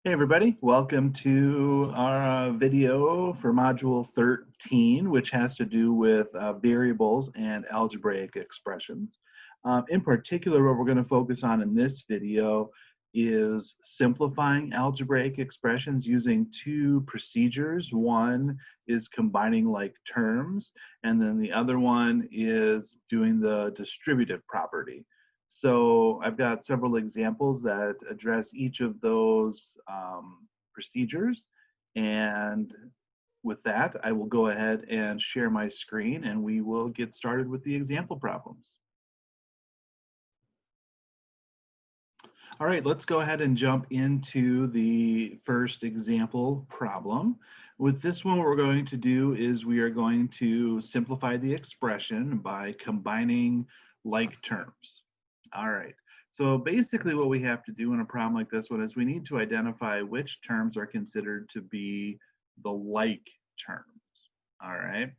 Hey everybody, welcome to our video for Module 13, which has to do with variables and algebraic expressions. In particular, what we're going to focus on in this video is simplifying algebraic expressions using two procedures. One is combining like terms, and then the other one is doing the distributive property. So I've got several examples that address each of those procedures. And with that, I will go ahead and share my screen and we will get started with the example problems. All right, let's go ahead and jump into the first example problem. With this one, what we're going to do is we are going to simplify the expression by combining like terms. All right, so basically what we have to do in a problem like this one is we need to identify which terms are considered to be the like terms. All right,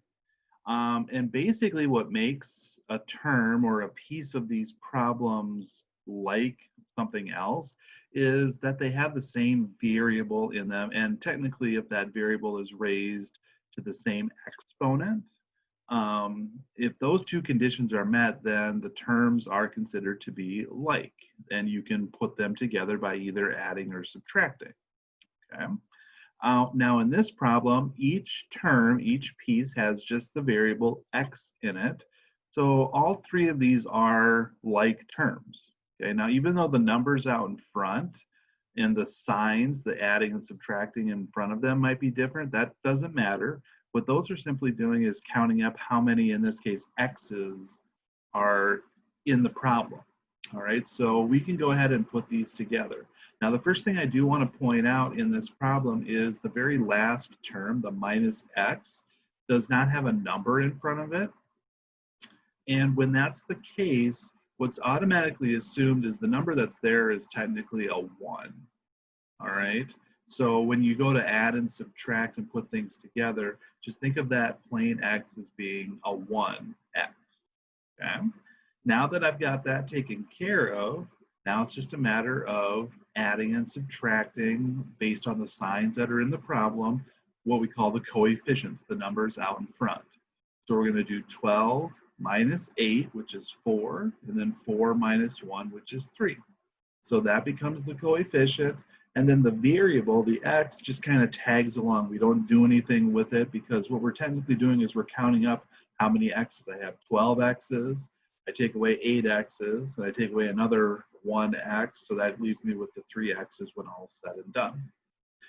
and basically what makes a term or a piece of these problems like something else is that they have the same variable in them, and technically if that variable is raised to the same exponent, if those two conditions are met, then the terms are considered to be like, and you can put them together by either adding or subtracting. Okay. Now in this problem, each term, each piece has just the variable x in it. So all three of these are like terms. Okay. Now even though the numbers out in front and the signs, the adding and subtracting in front of them might be different, that doesn't matter. What those are simply doing is counting up how many, in this case, x's are in the problem. All right, so we can go ahead and put these together. Now, the first thing I do want to point out in this problem is the very last term, the minus x, does not have a number in front of it. And when that's the case, what's automatically assumed is the number that's there is technically a 1. All right. So when you go to add and subtract and put things together, just think of that plain x as being a 1x. Okay. Now that I've got that taken care of, now it's just a matter of adding and subtracting based on the signs that are in the problem, what we call the coefficients, the numbers out in front. So we're going to do 12 minus 8, which is 4, and then 4 minus 1, which is 3. So that becomes the coefficient. And then the variable, the x, just kind of tags along. We don't do anything with it because what we're technically doing is we're counting up how many x's I have. 12 x's, I take away 8 x's, and I take away another 1x, so that leaves me with the 3 x's when all said and done.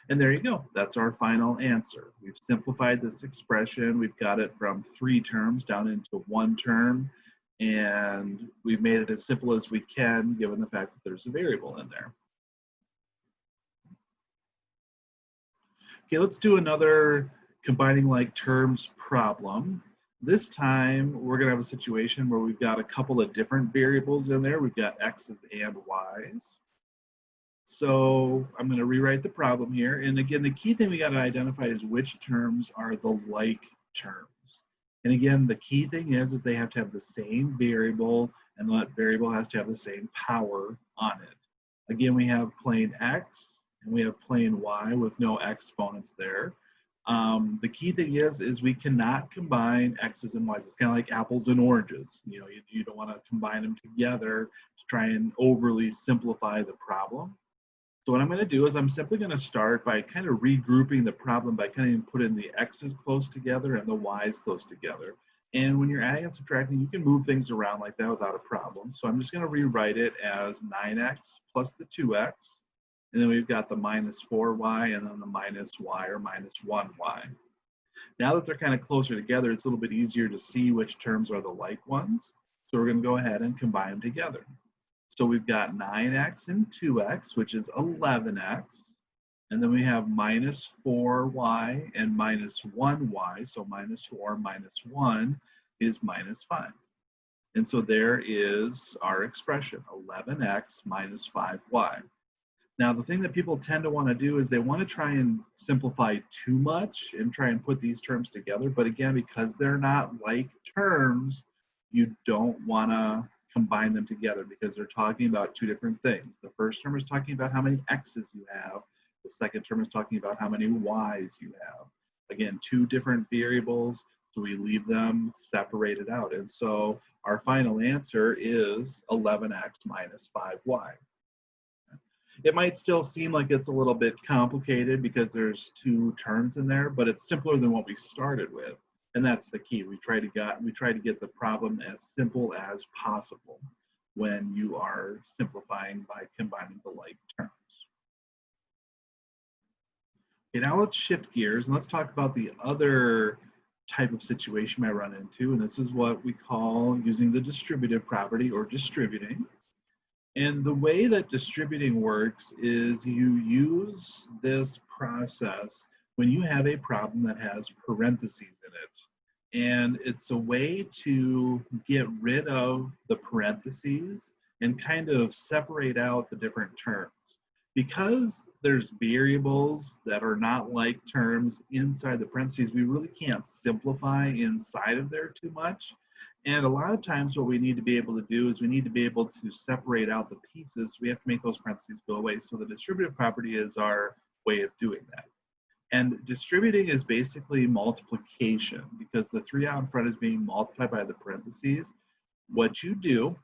And there you go. That's our final answer. We've simplified this expression. We've got it from 3 terms down into 1 term, and we've made it as simple as we can given the fact that there's a variable in there. Okay, let's do another combining like terms problem. This time, we're going to have a situation where we've got a couple of different variables in there. We've got x's and y's. So I'm going to rewrite the problem here. And again, the key thing we got to identify is which terms are the like terms. And again, the key thing is they have to have the same variable, and that variable has to have the same power on it. Again, we have plain x, and we have plain y with no exponents there. The key thing is we cannot combine x's and y's. It's kind of like apples and oranges. You know, you don't want to combine them together to try and overly simplify the problem. So what I'm going to do is I'm simply going to start by kind of regrouping the problem by kind of putting the x's close together and the y's close together. And when you're adding and subtracting, you can move things around like that without a problem. So I'm just going to rewrite it as 9x plus the 2x. And then we've got the minus 4y and then the minus y or minus 1y. Now that they're kind of closer together, it's a little bit easier to see which terms are the like ones. So we're going to go ahead and combine them together. So we've got 9x and 2x, which is 11x. And then we have minus 4y and minus 1y. So minus 4 minus 1 is minus 5. And so there is our expression, 11x minus 5y. Now, the thing that people tend to want to do is they want to try and simplify too much and try and put these terms together. But again, because they're not like terms, you don't want to combine them together because they're talking about two different things. The first term is talking about how many x's you have. The The second term is talking about how many y's you have. Again, two different variables, so we leave them separated out. And so our final answer is 11x minus 5y. It might still seem like it's a little bit complicated because there's two terms in there, but it's simpler than what we started with. And that's the key. We try to get the problem as simple as possible when you are simplifying by combining the like terms. Okay, now let's shift gears and let's talk about the other type of situation I run into, and this is what we call using the distributive property or distributing. And the way that distributing works is you use this process when you have a problem that has parentheses in it. And it's a way to get rid of the parentheses and kind of separate out the different terms. Because there's variables that are not like terms inside the parentheses, we really can't simplify inside of there too much. And a lot of times what we need to be able to do is we need to be able to separate out the pieces. We have to make those parentheses go away. So the distributive property is our way of doing that. And distributing is basically multiplication because the 3 out in front is being multiplied by the parentheses. What you do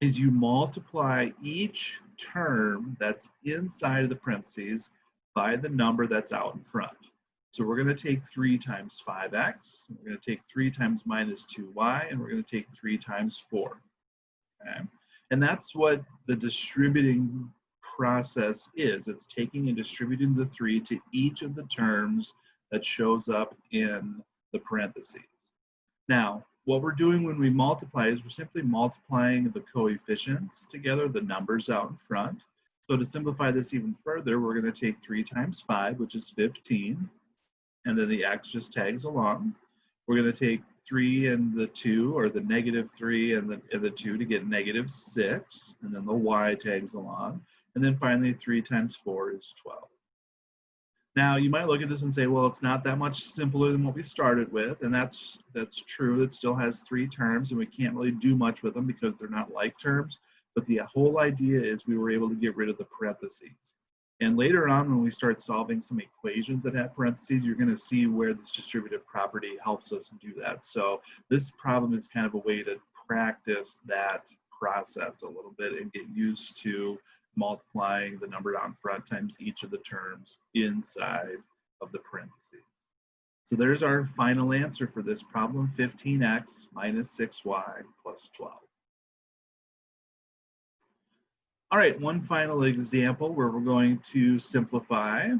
is you multiply each term that's inside of the parentheses by the number that's out in front. So we're going to take 3 times 5x, we're going to take 3 times minus 2y, and we're going to take 3 times 4. Okay? And that's what the distributing process is. It's taking and distributing the 3 to each of the terms that shows up in the parentheses. Now, what we're doing when we multiply is we're simply multiplying the coefficients together, the numbers out in front. So to simplify this even further, we're going to take 3 times 5, which is 15. And then the x just tags along. We're going to take 3 and the 2, or the negative 3 and the 2 to get negative 6, and then the y tags along. And then finally 3 times 4 is 12. Now you might look at this and say, well, it's not that much simpler than what we started with, and that's true. It still has 3 terms, and we can't really do much with them because they're not like terms. But the whole idea is we were able to get rid of the parentheses. And later on, when we start solving some equations that have parentheses, you're going to see where this distributive property helps us do that. So this problem is kind of a way to practice that process a little bit and get used to multiplying the number out in front times each of the terms inside of the parentheses. So there's our final answer for this problem, 15x minus 6y plus 12. All right, one final example where we're going to simplify.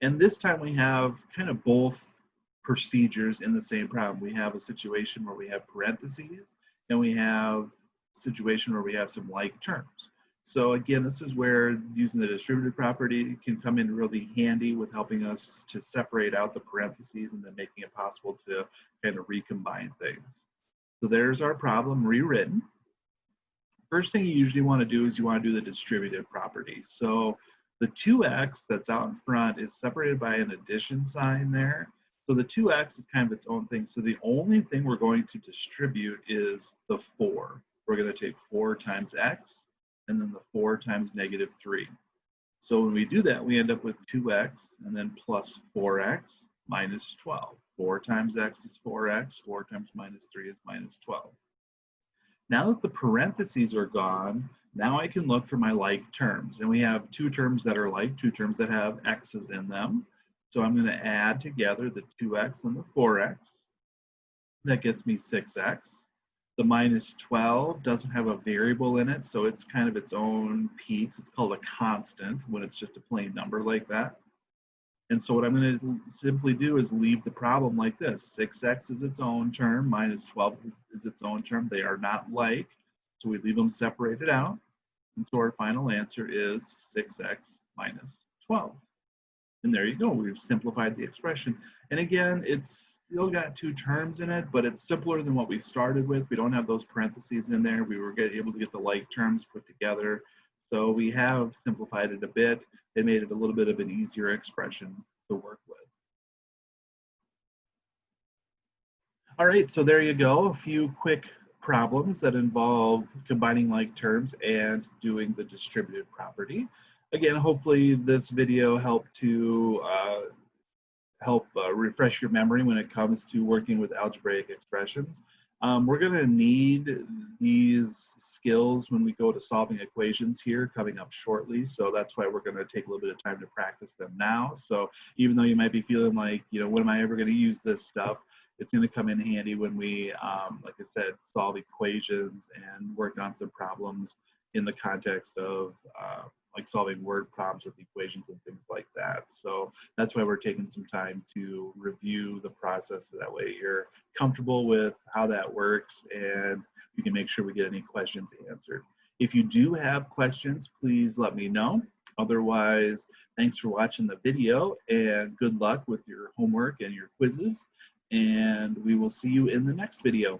And this time we have kind of both procedures in the same problem. We have a situation where we have parentheses, and we have a situation where we have some like terms. So again, this is where using the distributive property can come in really handy with helping us to separate out the parentheses and then making it possible to kind of recombine things. So there's our problem rewritten. First thing you usually want to do is you want to do the distributive property. So the 2x that's out in front is separated by an addition sign there. So the 2x is kind of its own thing. So the only thing we're going to distribute is the 4. We're going to take 4 times x, and then the 4 times negative 3. So when we do that, we end up with 2x and then plus 4x minus 12. 4 times x is 4x, 4 times minus 3 is minus 12. Now that the parentheses are gone, now I can look for my like terms. And we have 2 terms that are like, 2 terms that have x's in them. So I'm going to add together the 2x and the 4x. That gets me 6x. The minus 12 doesn't have a variable in it, so it's kind of its own piece. It's called a constant when it's just a plain number like that. And so what I'm going to simply do is leave the problem like this. 6x is its own term, minus 12 is its own term. They are not like, so we leave them separated out. And so our final answer is 6x minus 12. And there you go, we've simplified the expression. And again, it's still got 2 terms in it, but it's simpler than what we started with. We don't have those parentheses in there. We were able to get the like terms put together. So we have simplified it a bit. It made it a little bit of an easier expression to work with. All right, so there you go. A few quick problems that involve combining like terms and doing the distributive property. Again, hopefully this video helped to refresh your memory when it comes to working with algebraic expressions. We're going to need these skills when we go to solving equations here coming up shortly. So that's why we're going to take a little bit of time to practice them now. So even though you might be feeling like, when am I ever going to use this stuff? It's going to come in handy when we, like I said, solve equations and work on some problems in the context of like solving word problems with equations and things like that. So that's why we're taking some time to review the process so that way you're comfortable with how that works and we can make sure we get any questions answered. If you do have questions, please let me know. Otherwise, thanks for watching the video and good luck with your homework and your quizzes. And we will see you in the next video.